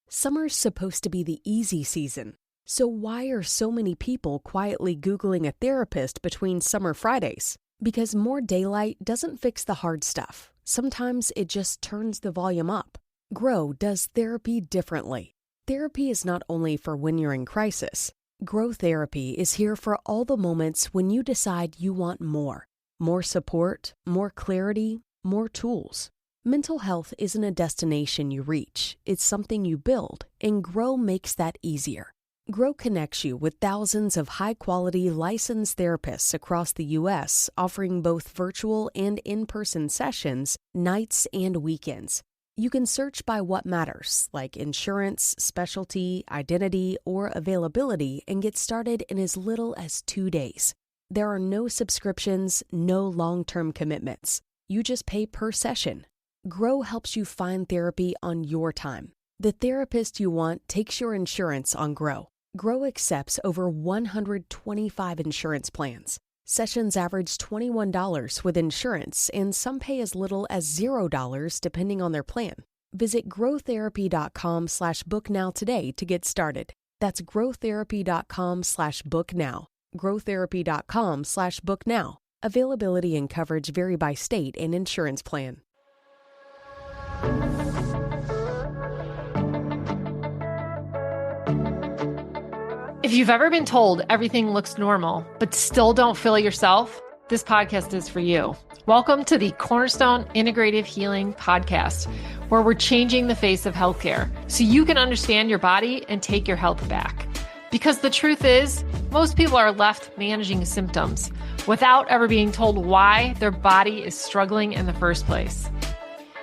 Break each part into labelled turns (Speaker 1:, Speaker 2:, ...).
Speaker 1: Summer's supposed to be the easy season. So why are so many people quietly Googling a therapist between summer Fridays? Because more daylight doesn't fix the hard stuff. Sometimes it just turns the volume up. Grow does therapy differently. Therapy is not only for when you're in crisis. Grow Therapy is here for all the moments when you decide you want more. More support, more clarity, more tools. Mental health isn't a destination you reach, it's something you build, and Grow makes that easier. Grow connects you with thousands of high-quality licensed therapists across the U.S., offering both virtual and in-person sessions, nights and weekends. You can search by what matters, like insurance, specialty, identity, or availability, and get started in as little as 2 days. There are no subscriptions, no long-term commitments. You just pay per session. Grow helps you find therapy on your time. The therapist you want takes your insurance on Grow. Grow accepts over 125 insurance plans. Sessions average $21 with insurance, and some pay as little as $0 depending on their plan. Visit growtherapy.com/booknow today to get started. That's growtherapy.com/booknow. growtherapy.com/booknow. Availability and coverage vary by state and insurance plan.
Speaker 2: If you've ever been told everything looks normal, but still don't feel yourself, this podcast is for you. Welcome to the Cornerstone Integrative Healing Podcast, where we're changing the face of healthcare so you can understand your body and take your health back. Because the truth is, most people are left managing symptoms without ever being told why their body is struggling in the first place.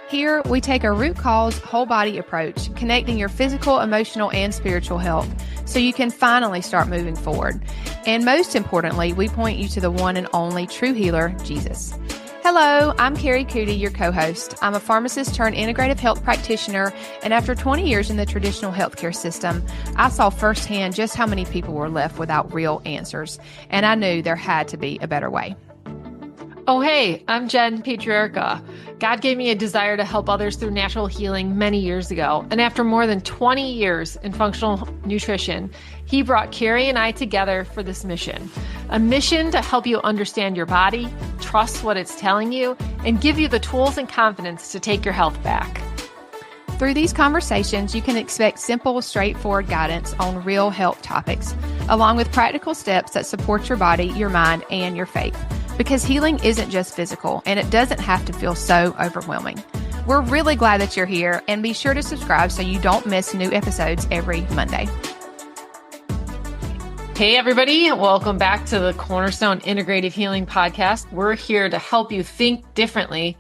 Speaker 3: Here, we take a root cause, whole body approach, connecting your physical, emotional, and spiritual health so you can finally start moving forward. And most importantly, we point you to the one and only true healer, Jesus. Hello, I'm Kari, Coody, your co-host. I'm a pharmacist turned integrative health practitioner, and after 20 years in the traditional healthcare system, I saw firsthand just how many people were left without real answers, and I knew there had to be a better way.
Speaker 2: Oh, hey, I'm Jenn, Patriarca. God gave me a desire to help others through natural healing many years ago. And after more than 20 years in functional nutrition, he brought Kari and I together for this mission. A mission to help you understand your body, trust what it's telling you, and give you the tools and confidence to take your health back.
Speaker 3: Through these conversations, you can expect simple, straightforward guidance on real health topics, along with practical steps that support your body, your mind, and your faith. Because healing isn't just physical, and it doesn't have to feel so overwhelming. We're really glad that you're here, and be sure to subscribe so you don't miss new episodes every Monday.
Speaker 2: Hey, everybody. Welcome back to the Cornerstone Integrative Healing Podcast. We're here to help you think differently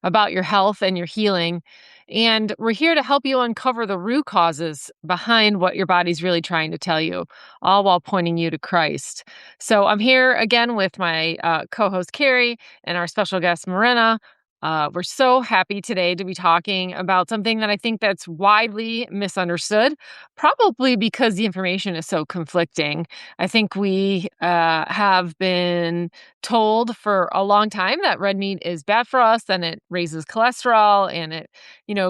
Speaker 2: about your health and your healing. And we're here to help you uncover the root causes behind what your body's really trying to tell you, all while pointing you to Christ. So I'm here again with my co-host Kari and our special guest Marina. We're so happy today to be talking about something that I think that's widely misunderstood, probably because the information is so conflicting. I think we have been told for a long time that red meat is bad for us and it raises cholesterol and it,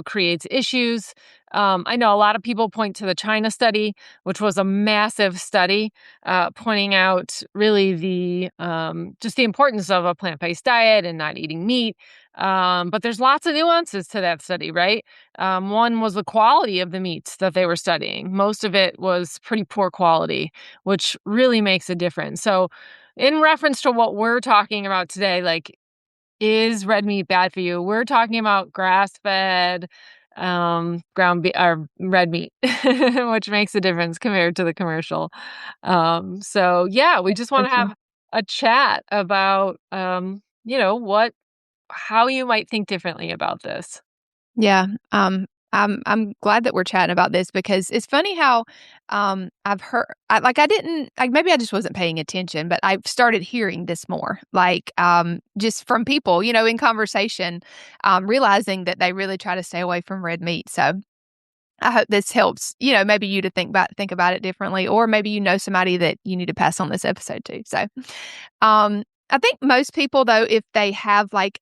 Speaker 2: creates issues. I know a lot of people point to the China study, which was a massive study, pointing out really the just the importance of a plant-based diet and not eating meat. But there's lots of nuances to that study, right? One was the quality of the meats that they were studying. Most of it was pretty poor quality, which really makes a difference. So in reference to what we're talking about today, like, is red meat bad for you? We're talking about grass-fed, or red meat, which makes a difference compared to the commercial. So yeah, we just want to have a chat about, how you might think differently about this.
Speaker 3: Yeah. I'm glad that we're chatting about this because it's funny how I've heard maybe I just wasn't paying attention, but I've started hearing this more just from people, in conversation, realizing that they really try to stay away from red meat. So I hope this helps, maybe you to think about it differently, or maybe somebody that you need to pass on this episode to. So I think most people, though, if they have like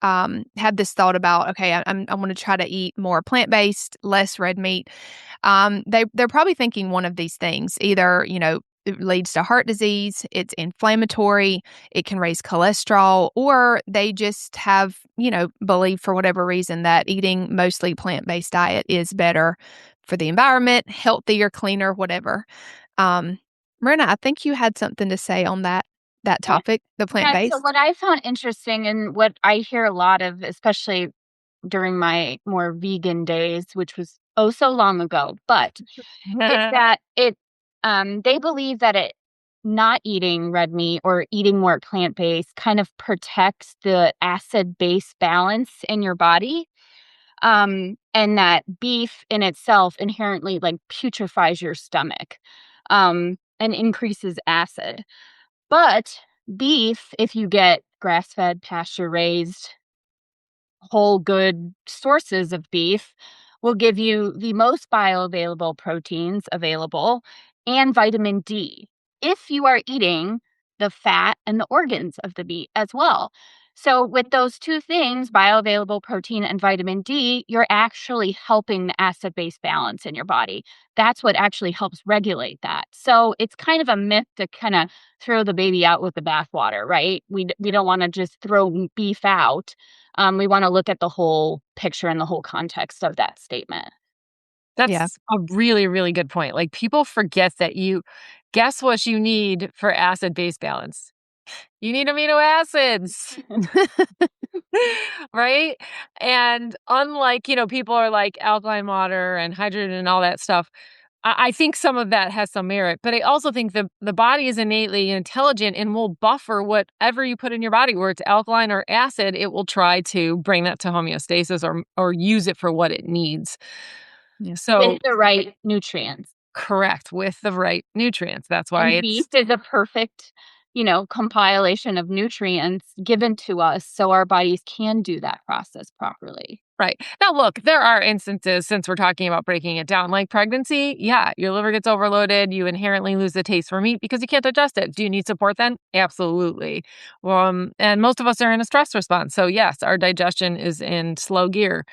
Speaker 3: have this thought about, okay, I want to try to eat more plant-based, less red meat, they're probably thinking one of these things. Either, it leads to heart disease, it's inflammatory, it can raise cholesterol, or they just have, believe for whatever reason that eating mostly plant-based diet is better for the environment, healthier, cleaner, whatever. Marina, I think you had something to say on that topic, the
Speaker 4: Yeah, so
Speaker 3: plant-based.
Speaker 4: what I found interesting and what I hear a lot of, especially during my more vegan days, which was oh so long ago, but is that they believe that it not eating red meat or eating more plant-based kind of protects the acid-base balance in your body. And that beef in itself inherently like putrefies your stomach, and increases acid. But beef, if you get grass-fed, pasture-raised, whole good sources of beef, will give you the most bioavailable proteins available and vitamin D if you are eating the fat and the organs of the meat as well. So, with those two things, bioavailable protein and vitamin D, you're actually helping the acid base balance in your body. That's what actually helps regulate that. So, it's kind of a myth to kind of throw the baby out with the bathwater, right? We don't want to just throw beef out. We want to look at the whole picture and the whole context of that statement.
Speaker 3: Yeah.
Speaker 2: That's a really, really good point. Like people forget that guess what you need for acid-base balance? You need amino acids. Right? And unlike, people are like alkaline water and hydrogen and all that stuff, I think some of that has some merit, but I also think the body is innately intelligent and will buffer whatever you put in your body, where it's alkaline or acid, it will try to bring that to homeostasis or use it for what it needs.
Speaker 3: Yeah.
Speaker 2: So
Speaker 4: With the right nutrients.
Speaker 2: correct, with the right nutrients. That's why
Speaker 4: And
Speaker 2: it's
Speaker 4: beef is a perfect, compilation of nutrients given to us so our bodies can do that process properly.
Speaker 2: right. Now, look, there are instances, since we're talking about breaking it down, like pregnancy. Yeah, your liver gets overloaded. You inherently lose the taste for meat because you can't digest it. Do you need support then? Absolutely. And most of us are in a stress response. So, yes, our digestion is in slow gear.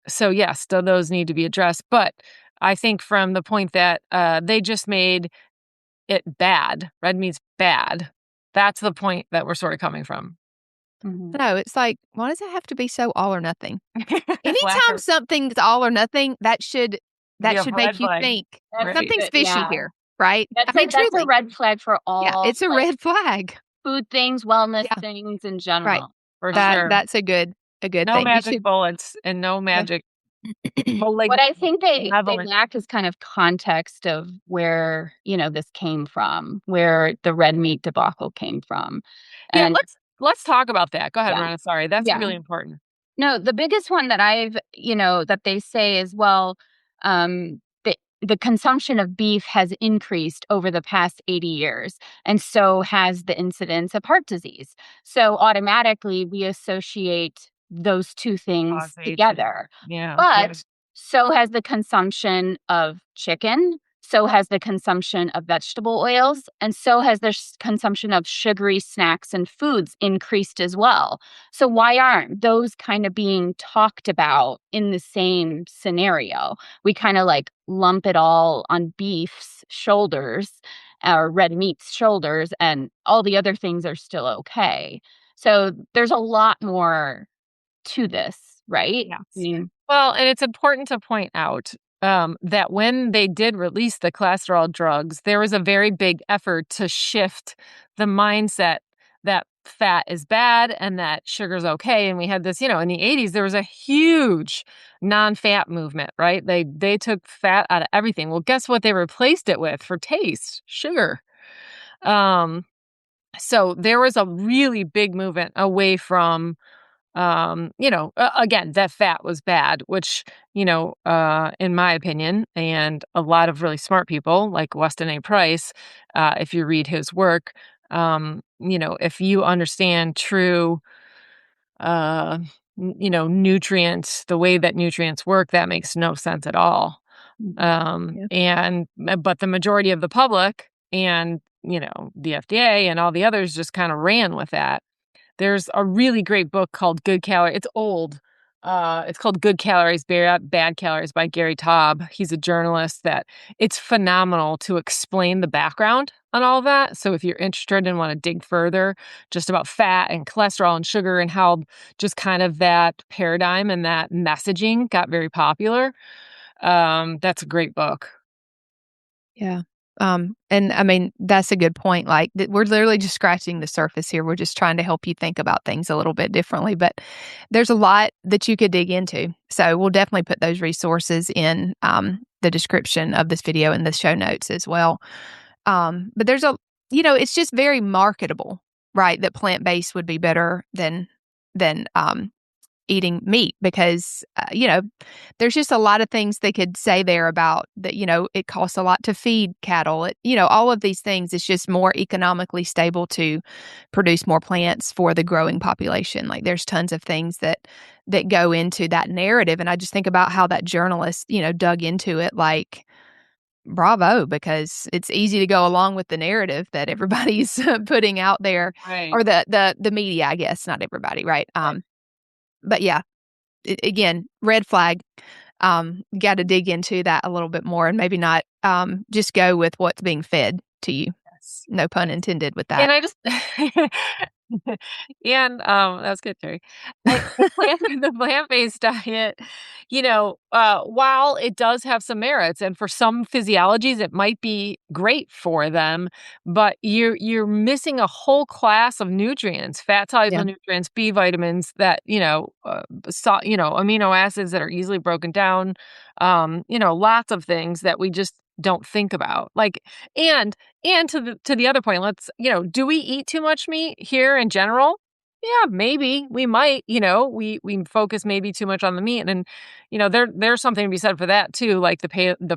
Speaker 2: So, yes, those need to be addressed. But I think from the point that they just made it bad, red meat's bad, that's the point that we're sort of coming from.
Speaker 4: Mhm.
Speaker 3: No, it's like, why does it have to be so all or nothing?
Speaker 2: Black
Speaker 3: Anytime
Speaker 2: or-
Speaker 3: something's all or nothing, that should
Speaker 2: Be a
Speaker 3: make
Speaker 2: red
Speaker 3: you
Speaker 2: flag.
Speaker 3: think
Speaker 4: That's
Speaker 2: Right.
Speaker 3: something's
Speaker 4: good,
Speaker 3: fishy
Speaker 4: yeah.
Speaker 3: here, right?
Speaker 4: That's
Speaker 3: I mean,
Speaker 4: that's a
Speaker 3: truly.
Speaker 4: red flag for
Speaker 3: Yeah,
Speaker 4: all,
Speaker 3: it's a
Speaker 4: like,
Speaker 3: red flag.
Speaker 4: food things, wellness
Speaker 3: Yeah,
Speaker 4: things in
Speaker 3: right.
Speaker 4: general.
Speaker 2: For sure.
Speaker 3: That's a good
Speaker 2: No
Speaker 3: thing. You
Speaker 2: magic
Speaker 3: should.
Speaker 2: bullets and no
Speaker 3: Yeah.
Speaker 2: magic like
Speaker 4: What I think they
Speaker 2: malevolent.
Speaker 4: lack is kind of context of where, this came from, where the red meat debacle came from.
Speaker 2: Yeah,
Speaker 4: And
Speaker 2: let's talk about that. Go ahead,
Speaker 4: yeah,
Speaker 2: Rana. Sorry. That's
Speaker 4: yeah.
Speaker 2: really important.
Speaker 4: No, the biggest one that that they say is, well, the consumption of beef has increased over the past 80 years, and so has the incidence of heart disease. So automatically we associate those two things
Speaker 2: Causation.
Speaker 4: together.
Speaker 2: Yeah.
Speaker 4: But so has the consumption of chicken, so has the consumption of vegetable oils, and so has the consumption of sugary snacks and foods increased as well. So why aren't those kind of being talked about in the same scenario? We kind of like lump it all on beef's shoulders or red meat's shoulders, and all the other things are still okay. So there's a lot more to this, right?
Speaker 2: Yes.
Speaker 4: I mean,
Speaker 2: Well, and it's important to point out that when they did release the cholesterol drugs, there was a very big effort to shift the mindset that fat is bad and that sugar's okay. And we had this, in the 80s, there was a huge non-fat movement, right? They took fat out of everything. Well, guess what they replaced it with for taste? Sugar. Um, so there was a really big movement away from again, that fat was bad, which, in my opinion, and a lot of really smart people like Weston A. Price, if you read his work, if you understand true, nutrients, the way that nutrients work, that makes no sense at all.
Speaker 3: Yeah.
Speaker 2: But the majority of the public and, the FDA and all the others just kind of ran with that. There's a really great book called Good Calories. It's old. It's called Good Calories, Bad Calories by Gary Taub. He's a journalist that it's phenomenal to explain the background on all of that. So if you're interested and want to dig further just about fat and cholesterol and sugar and how just kind of that paradigm and that messaging got very popular, that's a great book.
Speaker 3: Yeah. And I mean, that's a good point. Like we're literally just scratching the surface here. We're just trying to help you think about things a little bit differently, but there's a lot that you could dig into. So we'll definitely put those resources in the description of this video and the show notes as well. But there's it's just very marketable, right? That plant-based would be better than eating meat because, there's just a lot of things they could say there about that, it costs a lot to feed cattle. All of these things, it's just more economically stable to produce more plants for the growing population. Like there's tons of things that go into that narrative. And I just think about how that journalist, dug into it like, bravo, because it's easy to go along with the narrative that everybody's putting out there,
Speaker 2: Right.
Speaker 3: or the media, I guess, not everybody, right? But yeah, again, red flag. Got to dig into that a little bit more and maybe not just go with what's being fed to you.
Speaker 2: Yes.
Speaker 3: No pun intended with that.
Speaker 2: And I just and that's good, Kari. The plant-based diet, while it does have some merits, and for some physiologies it might be great for them, but you're missing a whole class of nutrients, fat soluble nutrients, B vitamins that amino acids that are easily broken down, lots of things that we just don't think about. Like, and to the other point, let's, do we eat too much meat here in general? Yeah, maybe we might, we focus maybe too much on the meat, and there's something to be said for that too, like the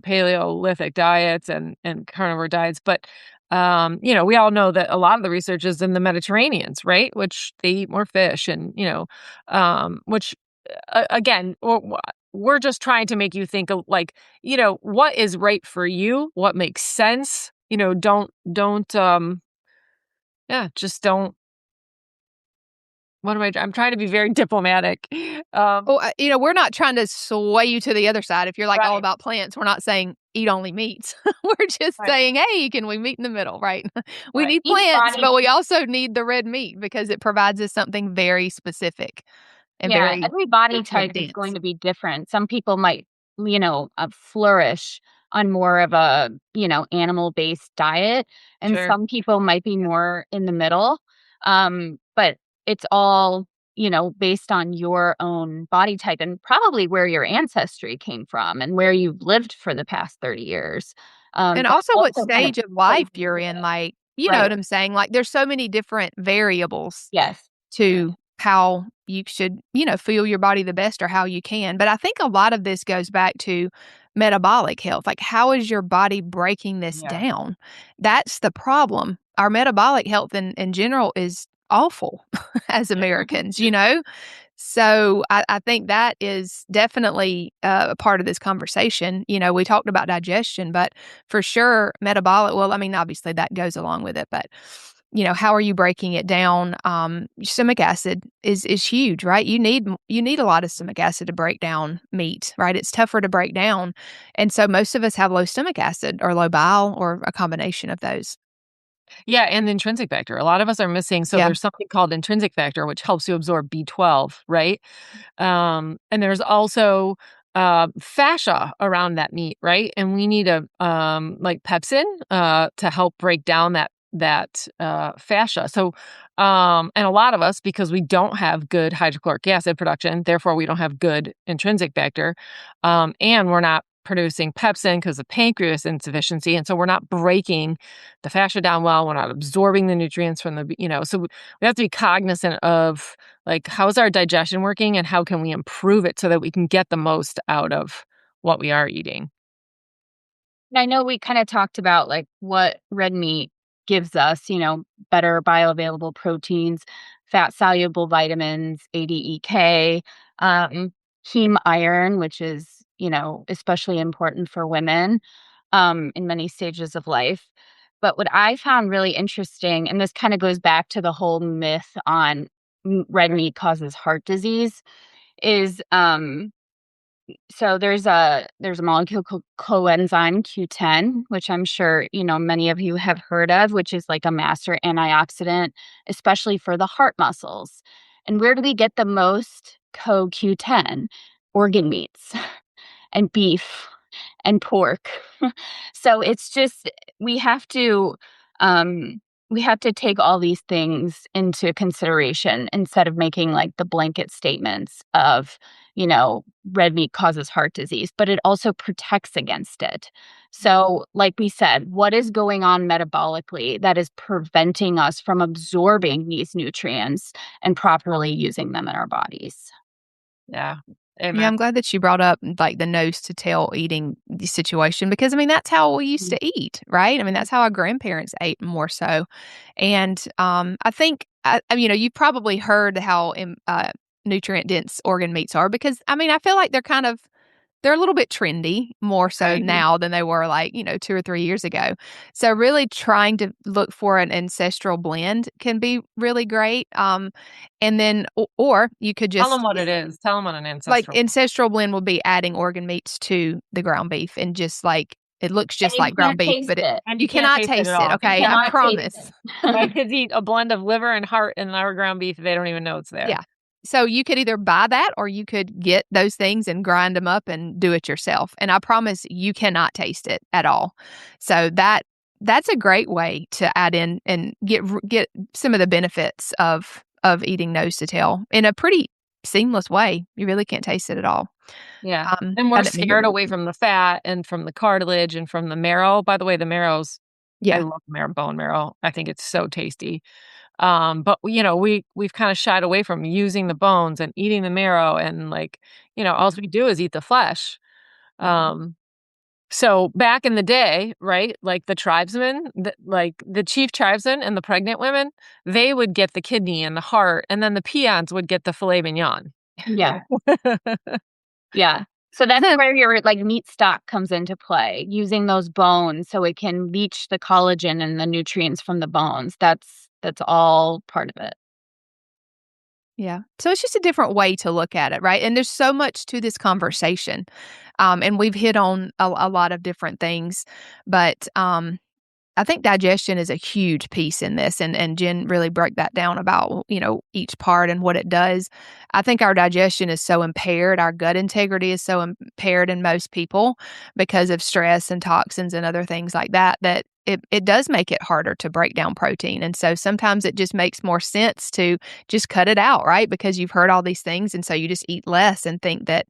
Speaker 2: Paleolithic diets and carnivore diets. But we all know that a lot of the research is in the Mediterraneans, right? Which they eat more fish, and which again, we're just trying to make you think of like, what is right for you, what makes sense. Just don't. I'm trying to be very diplomatic.
Speaker 3: Well, we're not trying to sway you to the other side. If you're like all
Speaker 2: Right.
Speaker 3: about plants, we're not saying eat only meats. We're just saying, hey, can we meet in the middle, right? We need plants, but we also need the red meat because it provides us something very specific and very
Speaker 4: every body type is going to be different. Some people might, flourish on more of a, animal-based diet, and
Speaker 2: Sure.
Speaker 4: some people might be more in the middle. But it's all, based on your own body type and probably where your ancestry came from and where you've lived for the past 30 years.
Speaker 3: And also what stage of life you're in, like, you know what I'm saying? Like, there's so many different variables
Speaker 4: Yes.
Speaker 3: to how you should, feel your body the best or how you can. But I think a lot of this goes back to metabolic health. Like, how is your body breaking this down? That's the problem. Our metabolic health in general is awful as Americans, So I think that is definitely a part of this conversation. We talked about digestion, but for sure metabolic, well, I mean, obviously that goes along with it, but how are you breaking it down? Stomach acid is huge, right? You need a lot of stomach acid to break down meat, right? It's tougher to break down. And so most of us have low stomach acid or low bile or a combination of those.
Speaker 2: Yeah, and the intrinsic factor. A lot of us are missing. So there's something called intrinsic factor, which helps you absorb B12, right? And there's also fascia around that meat, right? And we need a like pepsin to help break down that fascia. So and a lot of us, because we don't have good hydrochloric acid production, therefore we don't have good intrinsic factor, and we're not producing pepsin because of pancreas insufficiency, and so we're not breaking the fascia down well. We're not absorbing the nutrients from the so we have to be cognizant of like how's our digestion working and how can we improve it so that we can get the most out of what we are eating.
Speaker 4: And I know we kind of talked about like what red meat gives us, better bioavailable proteins, fat soluble vitamins, ADEK, heme iron, which is, especially important for women in many stages of life. But what I found really interesting, and this kind of goes back to the whole myth on red meat causes heart disease, is so there's a molecule called coenzyme Q10, which I'm sure, many of you have heard of, which is like a master antioxidant, especially for the heart muscles. And where do we get the most CoQ10? Organ meats and beef and pork. So it's just we have to um take all these things into consideration instead of making like the blanket statements of, red meat causes heart disease, but it also protects against it. So, like we said, what is going on metabolically that is preventing us from absorbing these nutrients and properly using them in our bodies?
Speaker 2: Yeah. Amen.
Speaker 3: Yeah, I'm glad that you brought up like the nose to tail eating situation because that's how we used to eat, right? That's how our grandparents ate more so. And I think you've probably heard how nutrient dense organ meats are because I feel like they're a little bit trendy more so
Speaker 2: Right.
Speaker 3: now than they were 2 or 3 years ago. So really trying to look for an ancestral blend can be really great. And then, or you could just
Speaker 2: Tell them what it is. Tell them what an ancestral.
Speaker 3: Like ancestral blend will be adding organ meats to the ground beef and just like it looks just like ground beef, but
Speaker 2: And
Speaker 3: you cannot taste it. Okay, I promise.
Speaker 2: My kids eat a blend of liver and heart in our ground beef. They don't even know it's there.
Speaker 3: Yeah. So you could either buy that or you could get those things and grind them up and do it yourself. And I promise you cannot taste it at all. So that's a great way to add in and get some of the benefits of eating nose to tail in a pretty seamless way. You really can't taste it at all.
Speaker 2: Yeah. And we're scared away from the fat and from the cartilage and from the marrow. By the way, the marrow's, I love bone marrow. I think it's so tasty. But we've kind of shied away from using the bones and eating the marrow and all we do is eat the flesh. So back in the day, right, like the tribesmen, the chief tribesmen and the pregnant women, they would get the kidney and the heart, and then the peons would get the filet mignon.
Speaker 4: Yeah. Yeah. So that's where your meat stock comes into play, using those bones so it can leach the collagen and the nutrients from the bones. That's all part of it.
Speaker 3: Yeah. So it's just a different way to look at it, right? And there's so much to this conversation. And we've hit on a lot of different things, but I think digestion is a huge piece in this, and Jenn really broke that down about, each part and what it does. I think our digestion is so impaired, our gut integrity is so impaired in most people because of stress and toxins and other things like that, that it does make it harder to break down protein. And so sometimes it just makes more sense to just cut it out, right? Because you've heard all these things, and so you just eat less and think that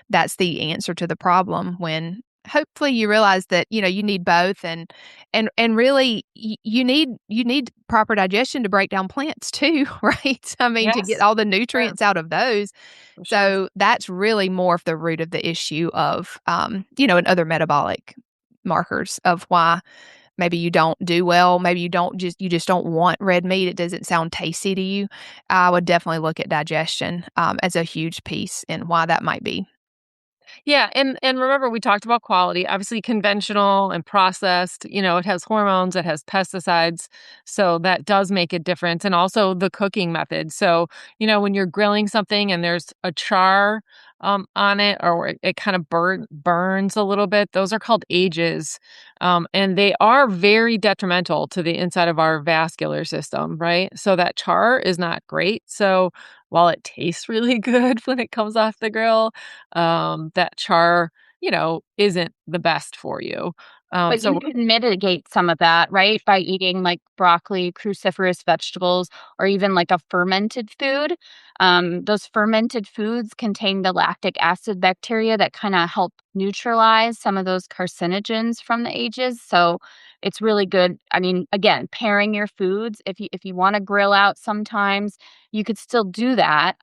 Speaker 3: that's the answer to the problem when hopefully you realize that, you need both and really you need proper digestion to break down plants too, right? To get all the nutrients out of those. So that's really more of the root of the issue of, and other metabolic markers of why maybe you don't do well. Maybe you just don't want red meat. It doesn't sound tasty to you. I would definitely look at digestion as a huge piece in why that might be.
Speaker 2: Yeah, and remember we talked about quality. Obviously conventional and processed, it has hormones, it has pesticides, so that does make a difference. And also the cooking method. So, when you're grilling something and there's a char on it, or it kind of burns a little bit, those are called ages. And they are very detrimental to the inside of our vascular system, right? So that char is not great. So while it tastes really good when it comes off the grill, that char, isn't the best for you.
Speaker 4: But you can mitigate some of that, right? By eating like broccoli, cruciferous vegetables, or even like a fermented food. Those fermented foods contain the lactic acid bacteria that kind of help neutralize some of those carcinogens from the ages. So it's really good. Again, pairing your foods. If you want to grill out sometimes, you could still do that.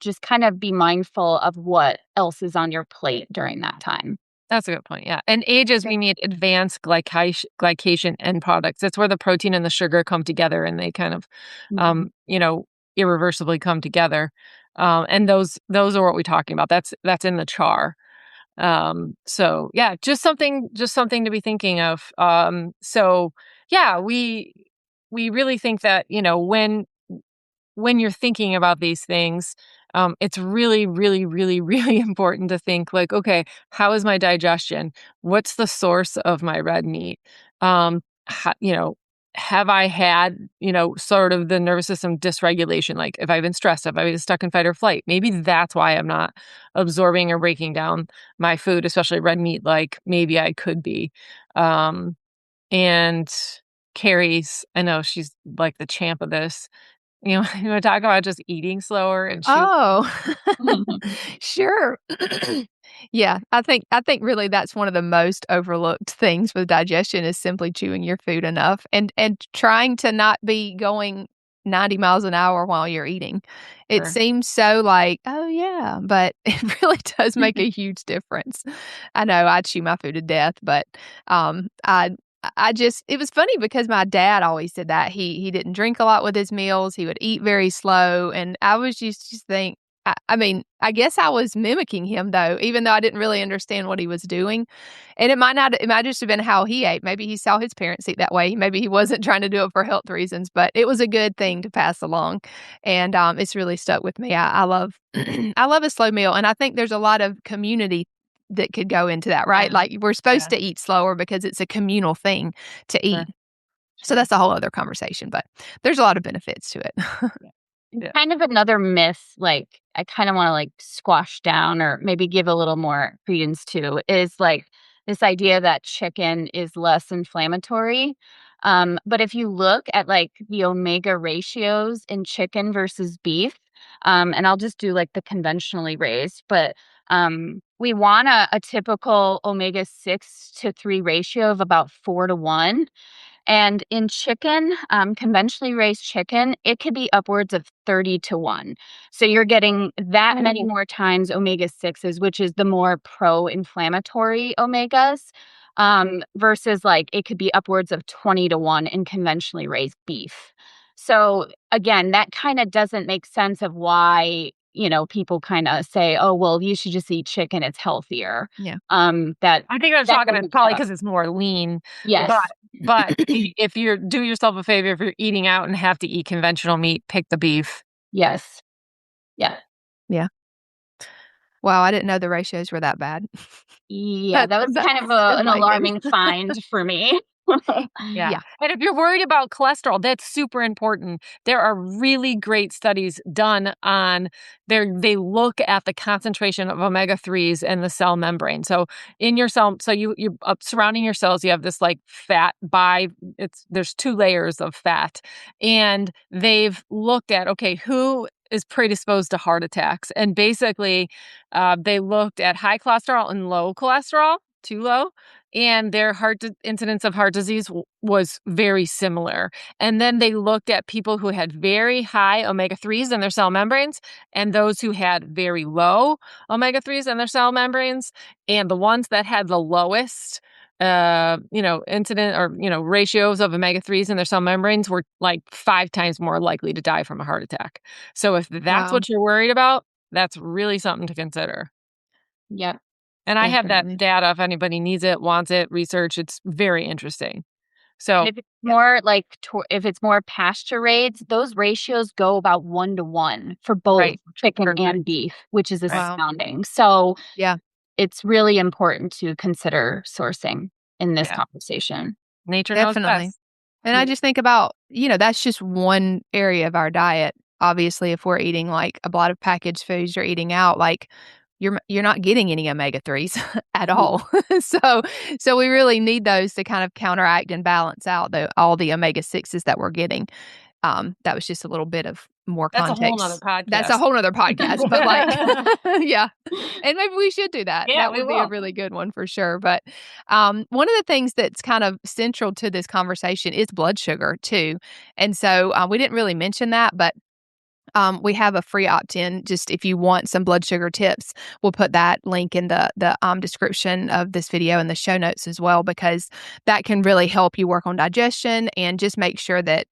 Speaker 4: Just kind of be mindful of what else is on your plate during that time.
Speaker 2: That's a good point. Yeah. And ages, we need advanced glycation end products. That's where the protein and the sugar come together and they kind of, irreversibly come together. And those are what we're talking about. That's in the char. So yeah, just something to be thinking of. So yeah, we really think that, when you're thinking about these things, it's really, really, really, really important to think like, okay, how is my digestion? What's the source of my red meat? Have I had, sort of the nervous system dysregulation? Like if I've been stressed, if I've been stuck in fight or flight, maybe that's why I'm not absorbing or breaking down my food, especially red meat, like maybe I could be. Um, and Kari's, I know she's like the champ of this. You wanna talk about just eating slower and chew.
Speaker 3: Oh, sure. Yeah, I think really that's one of the most overlooked things with digestion is simply chewing your food enough and trying to not be going 90 miles an hour while you're eating. It
Speaker 2: Sure.
Speaker 3: seems so like, "Oh, yeah," but it really does make a huge difference. I know I chew my food to death, but, I just it was funny because my dad always did that. He didn't drink a lot with his meals. He would eat very slow, and I was just think I mean, I guess I was mimicking him though, even though I didn't really understand what he was doing. And it might just have been how he ate. Maybe he saw his parents eat that way. Maybe he wasn't trying to do it for health reasons, but it was a good thing to pass along. And it's really stuck with me. I love I love a slow meal, and I think there's a lot of community that could go into that, right?
Speaker 2: Yeah.
Speaker 3: Like we're supposed
Speaker 2: Yeah.
Speaker 3: to eat slower because it's a communal thing to
Speaker 2: Sure.
Speaker 3: eat. So that's a whole other conversation, but there's a lot of benefits to it.
Speaker 2: Yeah.
Speaker 4: Kind of another myth, like I kind of want to like squash down or maybe give a little more credence to is like this idea that chicken is less inflammatory. But if you look at like the omega ratios in chicken versus beef, and I'll just do like the conventionally raised, but we want a typical omega 6 to 3 ratio of about 4 to 1. And in chicken, conventionally raised chicken, it could be upwards of 30 to 1. So you're getting that many more times omega 6s, which is the more pro inflammatory omegas, versus like it could be upwards of 20 to 1 in conventionally raised beef. So again, that kind of doesn't make sense of why, people kind of say, oh, well, you should just eat chicken, it's healthier.
Speaker 3: Yeah.
Speaker 4: That
Speaker 2: I think they're
Speaker 4: that
Speaker 2: talking
Speaker 4: doesn't
Speaker 2: probably
Speaker 4: stuff.
Speaker 2: because it's more lean.
Speaker 4: Yes.
Speaker 2: But if you're do yourself a favor, if you're eating out and have to eat conventional meat, pick the beef.
Speaker 4: Yes. Yeah.
Speaker 3: Yeah. Wow, I didn't know the ratios were that bad.
Speaker 4: Yeah, that was kind of an
Speaker 3: enlightening.
Speaker 4: alarming find for me.
Speaker 2: Yeah.
Speaker 3: Yeah.
Speaker 2: And if you're worried about cholesterol, that's super important. There are really great studies done on they look at the concentration of omega-3s in the cell membrane. So in your cell, so you're surrounding your cells, you have this like fat there's 2 layers of fat. And they've looked at, okay, who is predisposed to heart attacks. And basically, they looked at high cholesterol and low cholesterol, too low, and their incidence of heart disease was very similar. And then they looked at people who had very high omega-3s in their cell membranes and those who had very low omega-3s in their cell membranes. And the ones that had the lowest incident or, ratios of omega-3s in their cell membranes were like 5 times more likely to die from a heart attack. So if that's
Speaker 3: Wow.
Speaker 2: what you're worried about, that's really something to consider.
Speaker 4: Yep.
Speaker 2: And I have that
Speaker 3: Definitely.
Speaker 2: data if anybody needs it, wants it, research. It's very interesting. So
Speaker 4: And if it's more like if it's more pasture raised, those ratios go about 1 to 1 for both
Speaker 2: right.
Speaker 4: chicken
Speaker 2: Perfect.
Speaker 4: and beef, which is
Speaker 2: Right.
Speaker 4: astounding. So
Speaker 3: Yeah.
Speaker 4: it's really important to consider sourcing in this
Speaker 2: Yeah.
Speaker 4: conversation.
Speaker 2: Nature knows
Speaker 3: Definitely.
Speaker 2: best.
Speaker 3: And I just think about, that's just one area of our diet. Obviously, if we're eating like a lot of packaged foods or eating out, like you're not getting any omega-3s at all. So we really need those to kind of counteract and balance out all the omega-6s that we're getting. That was just a little bit of more
Speaker 2: That's a whole
Speaker 3: context.
Speaker 2: nother podcast.
Speaker 3: That's a whole nother podcast, but like, yeah. And maybe we should do that.
Speaker 2: Yeah,
Speaker 3: That
Speaker 2: we
Speaker 3: would be a
Speaker 2: will.
Speaker 3: really good one for sure. But one of the things that's kind of central to this conversation is blood sugar too. And so we didn't really mention that, but we have a free opt-in. Just if you want some blood sugar tips, we'll put that link in the description of this video and the show notes as well, because that can really help you work on digestion and just make sure that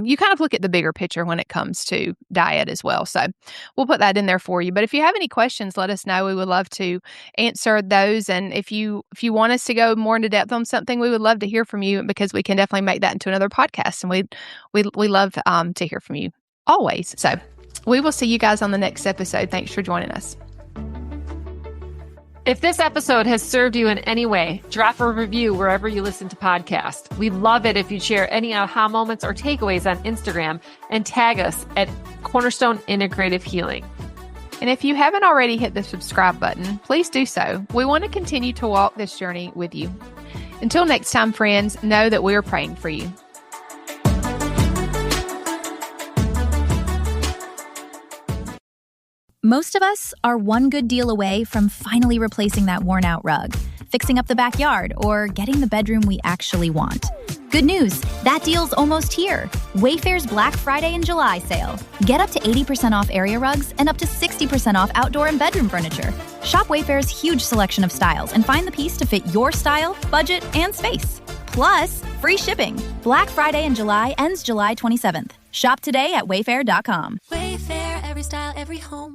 Speaker 3: you kind of look at the bigger picture when it comes to diet as well. So we'll put that in there for you. But if you have any questions, let us know. We would love to answer those. And if you want us to go more into depth on something, we would love to hear from you, because we can definitely make that into another podcast. And we love to hear from you always. So we will see you guys on the next episode. Thanks for joining us.
Speaker 2: If this episode has served you in any way, drop a review wherever you listen to podcasts. We'd love it if you'd share any aha moments or takeaways on Instagram and tag us at Cornerstone Integrative Healing.
Speaker 3: And if you haven't already hit the subscribe button, please do so. We want to continue to walk this journey with you. Until next time, friends, know that we are praying for you.
Speaker 5: Most of us are one good deal away from finally replacing that worn-out rug, fixing up the backyard, or getting the bedroom we actually want. Good news, that deal's almost here. Wayfair's Black Friday and July sale. Get up to 80% off area rugs and up to 60% off outdoor and bedroom furniture. Shop Wayfair's huge selection of styles and find the piece to fit your style, budget, and space. Plus, free shipping. Black Friday and July ends July 27th. Shop today at wayfair.com.
Speaker 6: Wayfair, every style, every home.